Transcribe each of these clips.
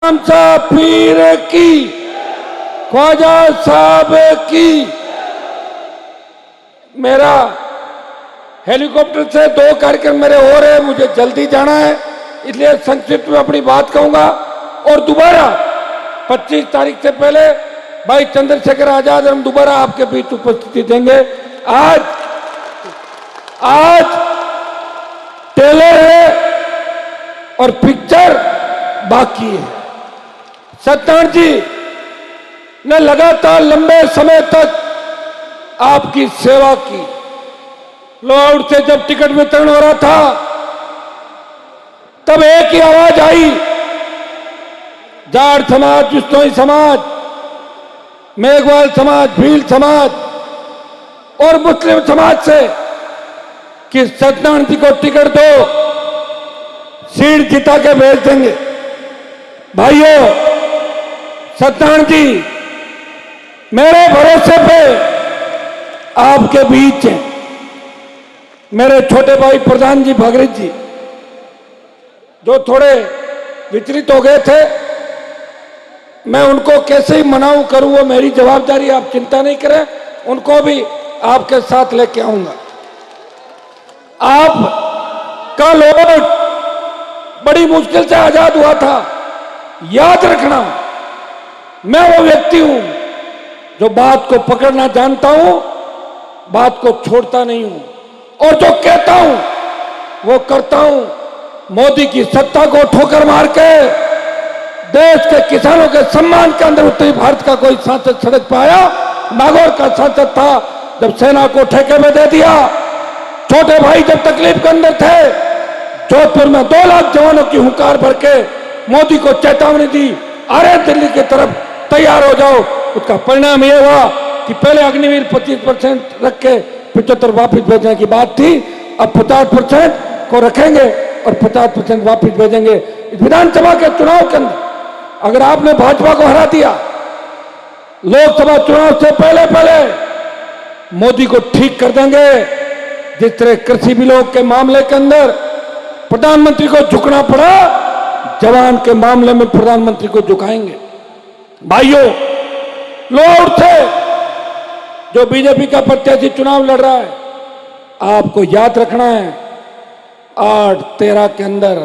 साहब पीर की, ख्वाजा साहब की। मेरा हेलीकॉप्टर से 2 कार्यक्रम मेरे हो रहे हैं, मुझे जल्दी जाना है, इसलिए संक्षिप्त में अपनी बात कहूंगा। और दोबारा 25 तारीख से पहले भाई चंद्रशेखर आजाद हम दोबारा आपके बीच उपस्थिति देंगे। आज ट्रेलर है और पिक्चर बाकी है। सत्यनारायण जी ने लगातार लंबे समय तक आपकी सेवा की। लोअर से जब टिकट वितरण हो रहा था तब एक ही आवाज आई, जाट समाज, बिश्नोई समाज, मेघवाल समाज, भील समाज और मुस्लिम समाज से कि सत्यनारायण जी को टिकट दो, सीट जिता के भेज देंगे। भाइयों, सत्यनारायण जी मेरे भरोसे पे आपके बीच हैं। मेरे छोटे भाई प्रधान जी भागीरथ जी जो थोड़े विचलित हो गए थे, मैं उनको कैसे ही मनाऊं करूं वो मेरी जवाबदारी, आप चिंता नहीं करें, उनको भी आपके साथ लेके आऊंगा। आप का लोट बड़ी मुश्किल से आजाद हुआ था। याद रखना, मैं वो व्यक्ति हूं जो बात को पकड़ना जानता हूं, बात को छोड़ता नहीं हूं और जो कहता हूं वो करता हूं। मोदी की सत्ता को ठोकर मार के देश के किसानों के सम्मान के अंदर उत्तरी भारत का कोई सांसद सड़क पे आया? नागौर का सांसद था जब सेना को ठेके में दे दिया। छोटे भाई जब तकलीफ के अंदर थे, जोधपुर में 2 लाख जवानों की हुंकार भर के मोदी को चेतावनी दी, अरे दिल्ली की तरफ तैयार हो जाओ। उसका परिणाम यह हुआ कि पहले अग्निवीर 25% रख के 75 वापिस भेजने की बात थी, अब 50% को रखेंगे और 50% वापिस भेजेंगे। इस विधानसभा के चुनाव के अंदर अगर आपने भाजपा को हरा दिया, लोकसभा चुनाव से पहले मोदी को ठीक कर देंगे। जिस तरह कृषि बिलों के मामले के अंदर प्रधानमंत्री को झुकना पड़ा, जवान के मामले में प्रधानमंत्री को झुकाएंगे। भाइयों, लोअर से जो बीजेपी का प्रत्याशी चुनाव लड़ रहा है, आपको याद रखना है 8, 13 के अंदर,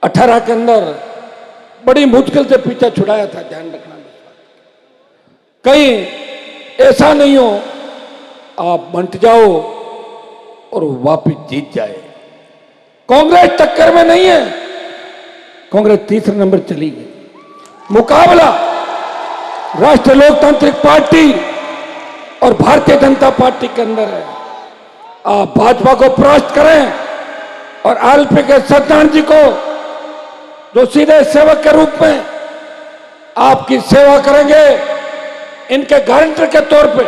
18 के अंदर बड़ी मुश्किल से पीछा छुड़ाया था। ध्यान रखना, कहीं ऐसा नहीं हो आप बंट जाओ और वापिस जीत जाए। कांग्रेस टक्कर में नहीं है, कांग्रेस तीसरे नंबर चली गई। मुकाबला राष्ट्रीय लोकतांत्रिक पार्टी और भारतीय जनता पार्टी के अंदर है। आप भाजपा को परास्त करें और आरएलपी के सत्यनारायण जी को जो सीधे सेवक के रूप में आपकी सेवा करेंगे, इनके गारंटर के तौर पे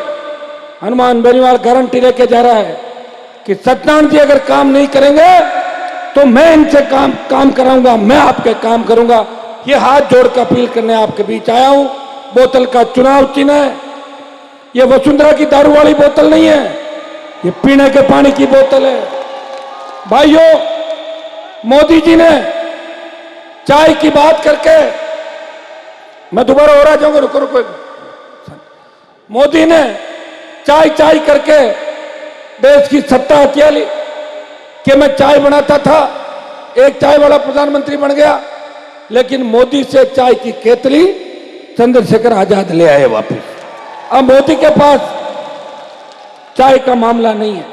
हनुमान बेनीवाल गारंटी लेके जा रहा है कि सत्यनारायण जी अगर काम नहीं करेंगे तो मैं इनसे काम कराऊंगा, मैं आपके काम करूंगा। ये हाथ जोड़ कर अपील करने आपके बीच आया हूं। बोतल का चुनाव चिन्ह है, ये वसुंधरा की दारू वाली बोतल नहीं है, ये पीने के पानी की बोतल है। भाइयों, मोदी जी ने चाय की बात करके, मैं दोबारा हो रहा जाऊंगा, रुको। मोदी ने चाय करके देश की सत्ता हथिया ली कि मैं चाय बनाता था, एक चाय वाला प्रधानमंत्री बन गया। लेकिन मोदी से चाय की केतली चंद्रशेखर आजाद ले आए वापस। अब मोदी के पास चाय का मामला नहीं है।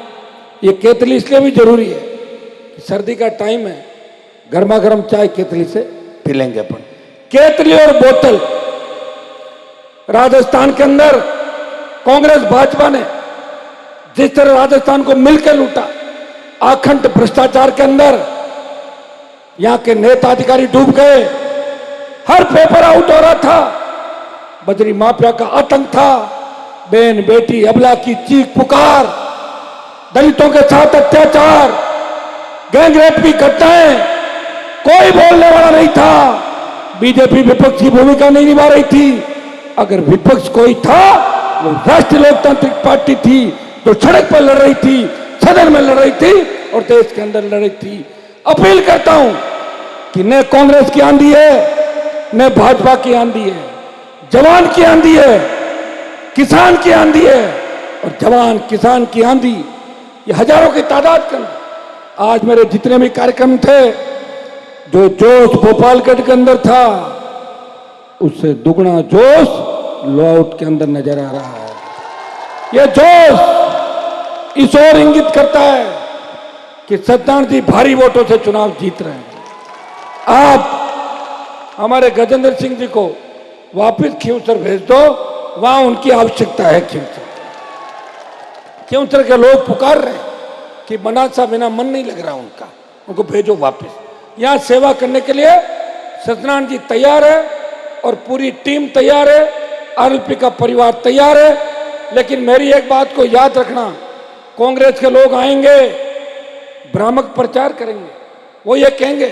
ये केतली इसलिए भी जरूरी है कि सर्दी का टाइम है, गर्मा गर्म चाय केतली से पी लेंगे अपन। केतली और बोतल, राजस्थान के अंदर कांग्रेस भाजपा ने जिस तरह राजस्थान को मिलकर लूटा, आखंड भ्रष्टाचार के अंदर यहां के नेता अधिकारी डूब गए। हर पेपर आउट हो रहा था, बजरी माफिया का आतंक था, बहन बेटी अबला की चीख पुकार, दलितों के साथ अत्याचार, गैंगरेप की घटनाएं, कोई बोलने वाला नहीं था। बीजेपी विपक्ष की भूमिका नहीं निभा रही थी। अगर विपक्ष कोई था वो राष्ट्रीय लोकतांत्रिक पार्टी थी, जो सड़क पर लड़ रही थी, सदन में लड़ रही थी और देश के अंदर लड़ रही थी। अपील करता हूं कि न कांग्रेस की आंधी है न भाजपा की आंधी है, जवान की आंधी है, किसान की आंधी है। और जवान किसान की आंधी ये हजारों की तादाद के अंदर आज मेरे जितने भी कार्यक्रम थे, जो जोश भोपालगढ़ के अंदर था उससे दुगना जोश लॉआउट के अंदर नजर आ रहा है। यह जोश इस ओर इंगित करता है कि सत्यनारायण जी भारी वोटों से चुनाव जीत रहे हैं। आप हमारे गजेंद्र सिंह जी को वापस खींवसर भेज दो, वहां उनकी आवश्यकता है। खींवसर के लोग पुकार रहे हैं कि बनासा बिना मन नहीं लग रहा उनका, उनको भेजो वापस। यहां सेवा करने के लिए सत्यनारायण जी तैयार है और पूरी टीम तैयार है, आरएलपी का परिवार तैयार है। लेकिन मेरी एक बात को याद रखना, कांग्रेस के लोग आएंगे, भ्रामक प्रचार करेंगे। वो ये कहेंगे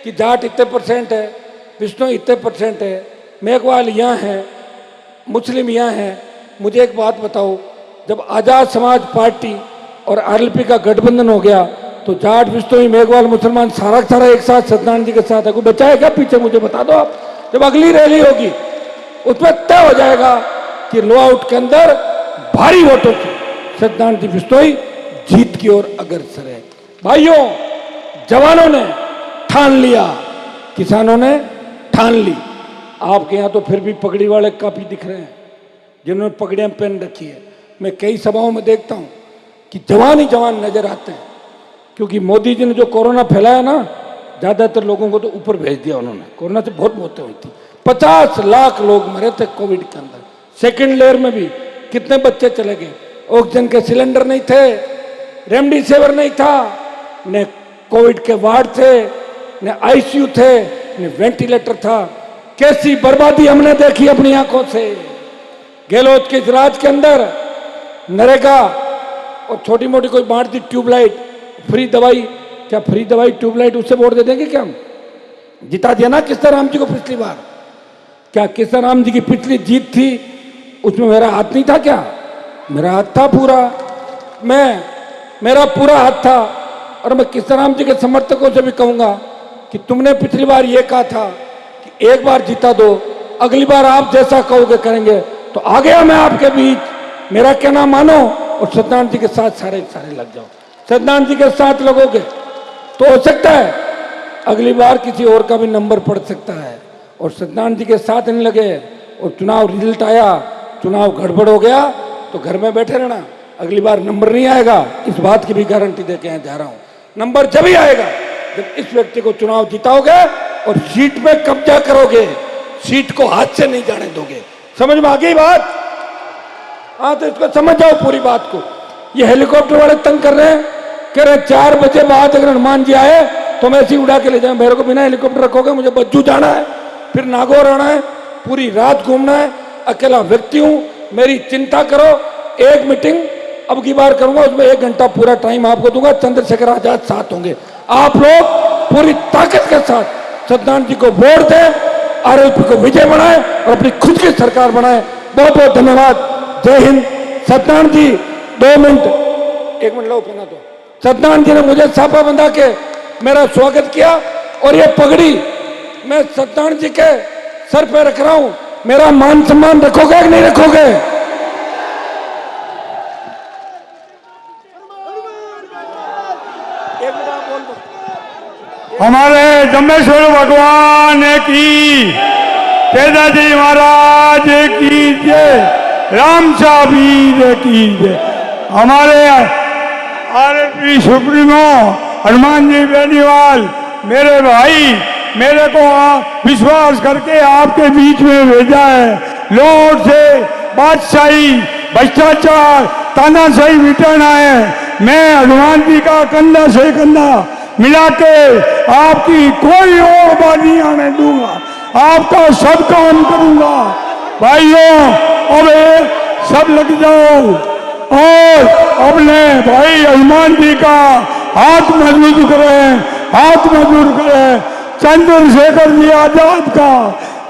कि जाट इतने % है, विष्णु इतने % है, मेघवाल यहाँ है, मुस्लिम यहाँ है। मुझे एक बात बताओ, जब आजाद समाज पार्टी और आरएलपी का गठबंधन हो गया तो जाट, विष्णु, मेघवाल, मुसलमान सारा एक साथ सत्यनारायण जी के साथ है। कोई बचा है क्या पीछे? मुझे बता दो आप। जब अगली रैली होगी उसमें तय हो जाएगा कि लॉआउट के अंदर भारी वोटों से सत्यनारायण जी बिश्नोई जीत की ओर अग्रसर है। भाइयों, जवानों ने ठान लिया, किसानों ने ठान ली। आपके यहाँ तो फिर भी पगड़ी वाले काफी दिख रहे हैं जिन्होंने पगड़ियां पहन रखी है। मैं कई सभाओं में देखता हूं कि जवान ही जवान नजर आते हैं, क्योंकि मोदी जी ने जो कोरोना फैलाया ना, ज्यादातर लोगों को तो ऊपर भेज दिया उन्होंने। कोरोना से बहुत मौतें हुई थी, 50 लाख लोग मरे थे कोविड के अंदर। सेकेंड लेयर में भी कितने बच्चे चले गए। ऑक्सीजन के सिलेंडर नहीं थे, रेमडेसिविर नहीं था, न कोविड के वार्ड थे, न आईसीयू थे, न वेंटिलेटर था। कैसी बर्बादी हमने देखी अपनी आंखों से। गहलोत के राज के अंदर नरेगा और छोटी मोटी कोई बांट दी ट्यूबलाइट, फ्री दवाई। क्या फ्री दवाई ट्यूबलाइट उससे वोट दे देंगे क्या हम? जिता दिया ना कृष्णराम जी को पिछली बार। क्या कृष्णराम जी की पिछली जीत थी उसमें मेरा हाथ नहीं था क्या? मेरा हाथ था पूरा, मेरा पूरा हाथ था। और मैं कृष्णराम जी के समर्थकों से भी कहूंगा कि तुमने पिछली बार ये कहा था कि एक बार जीता दो, अगली बार आप जैसा कहोगे करेंगे। तो आ गया मैं आपके बीच, मेरा कहना मानो और सत्यनारायण जी के साथ सारे लग जाओ। सत्यनारायण जी के साथ लगोगे तो हो सकता है अगली बार किसी और का भी नंबर पड़ सकता है। और सत्यनारायण जी के साथ नहीं लगे और चुनाव रिजल्ट आया, चुनाव गड़बड़ हो गया तो घर में बैठे रहना, अगली बार नंबर नहीं आएगा। इस बात की भी गारंटी दे के जा रहा हूं। नंबर जब ही आएगा जब इस व्यक्ति को चुनाव जिताओगे और सीट पे कब्जा करोगे, सीट को हाथ से नहीं जाने दोगे। समझ में आ गई बात? हाँ, तो इसको समझ जाओ पूरी बात को। ये हेलीकॉप्टर वाले तंग कर रहे हैं, कह रहे 4 बजे बाद अगर हनुमान जी आए तो मैं ऐसे ही उड़ा के ले जाऊं। मेरे को बिना हेलीकॉप्टर रखोगे, मुझे बज्जू जाना है, फिर नागौर आना है, पूरी रात घूमना है, अकेला व्यक्ति हूं, मेरी चिंता करो। एक मीटिंग अब की बार करूंगा, उसमें 1 घंटा पूरा टाइम आपको दूंगा। चंद्रशेखर आजाद साथ होंगे। आप लोग पूरी ताकत के साथ सत्यनारायण जी को वोट दें, आरएलपी को विजय बनाए और अपनी खुद की सरकार बनाए। बहुत बहुत धन्यवाद। जय हिंद। सत्यनारायण जी 2 मिनट, 1 मिनट लो पहना दो। सत्यनारायण जी ने मुझे छापा बंधा के मेरा स्वागत किया और ये पगड़ी मैं सत्यनारायण जी के सर पे रख रहा हूं। मेरा मान सम्मान रखोगे कि नहीं रखोगे? हमारे जम्मेश्वर भगवान की, केदारजी महाराज की जय, राम साहब की जय। हमारे आरएलपी सुप्रीमो हनुमान जी बेनीवाल, मेरे भाई, मेरे को विश्वास करके आपके बीच में भेजा है। लॉर्ड से बादशाही, भ्रष्टाचार, तानाशाही मिटाना है। मैं हनुमान जी का कंधा से कंधा मिला के आपकी कोई और बात नहीं आने दूंगा, आपका सब काम करूंगा। भाइयों, अब सब लग जाओ और अपने भाई हनुमान जी का हाथ मजबूत करें, हाथ मजबूत करें। चंद्रशेखर जी आजाद का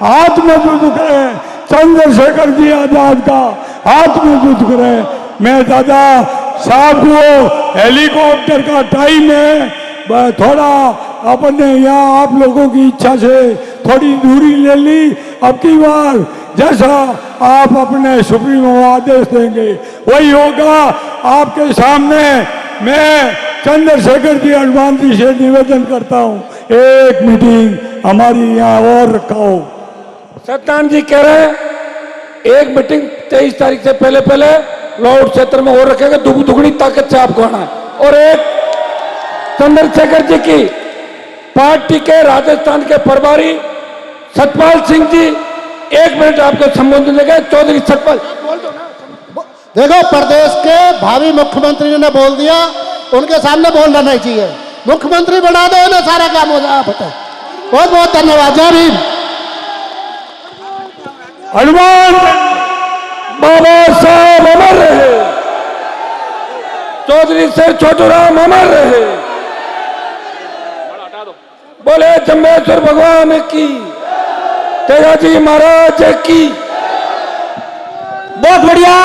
हाथ मजबूत करें, चंद्रशेखर जी आजाद का हाथ मजबूत करें। मैं दादा साहब को हेलीकॉप्टर का टाइम है, थोड़ा अपन ने यहाँ आप लोगों की इच्छा से थोड़ी दूरी ले ली। अब की बार जैसा आप अपने सुप्रीमो आदेश देंगे वही होगा। आपके सामने मैं चंद्रशेखर जी हनुमान जी से निवेदन करता हूँ, एक मीटिंग हमारी यहाँ और रखाओ। सत्यनारायण जी कह रहे हैं एक मीटिंग 23 तारीख से पहले लाहौर क्षेत्र में और रखेगा, दुगनी ताकत से आपको आना है। और एक चंद्रशेखर जी की पार्टी के राजस्थान के प्रभारी सतपाल सिंह जी 1 मिनट आपको संबोधन देंगे। चौधरी सतपाल बोल दो ना। देखो, प्रदेश के भावी मुख्यमंत्री ने बोल दिया, उनके सामने बोलना नहीं चाहिए। मुख्यमंत्री बना दो ना, सारा काम हो जाए। बहुत बहुत धन्यवाद। जय भीम। हनुमान बाबा साहब अमर रहे, चौधरी शेर छोटूराम अमर रहे। बोले जम्बेश्वर भगवान की, तेजाजी महाराज की। बहुत बढ़िया।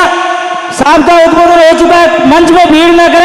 साहब का उद्बोधन हो चुका है, मंच में भीड़ न करें।